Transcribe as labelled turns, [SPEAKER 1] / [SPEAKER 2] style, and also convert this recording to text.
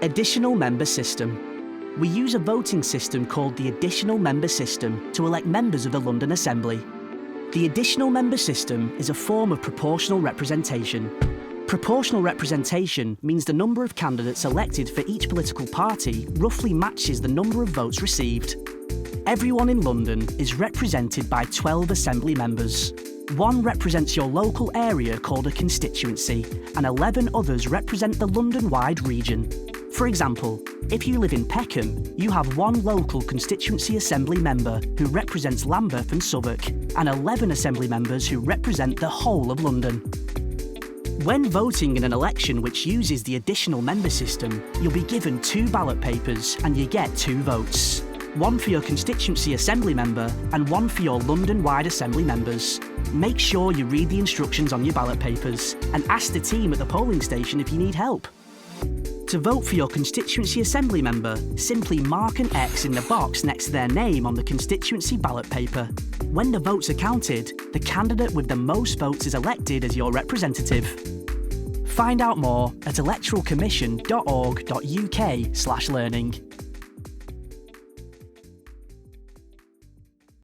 [SPEAKER 1] Additional member system. We use a voting system called the additional member system to elect members of the London Assembly. The additional member system is a form of proportional representation. Proportional representation means the number of candidates elected for each political party roughly matches the number of votes received. Everyone in London is represented by 12 Assembly members. One represents your local area called a constituency, and 11 others represent the London-wide region. For example, if you live in Peckham, you have one local constituency Assembly member who represents Lambeth and Southwark, and 11 Assembly members who represent the whole of London. When voting in an election which uses the additional member system, you'll be given 2 ballot papers and you get 2 votes. One for your constituency Assembly member and one for your London-wide Assembly members. Make sure you read the instructions on your ballot papers and ask the team at the polling station if you need help. To vote for your constituency Assembly member, simply mark an X in the box next to their name on the constituency ballot paper. When the votes are counted, the candidate with the most votes is elected as your representative. Find out more at electoralcommission.org.uk/learning.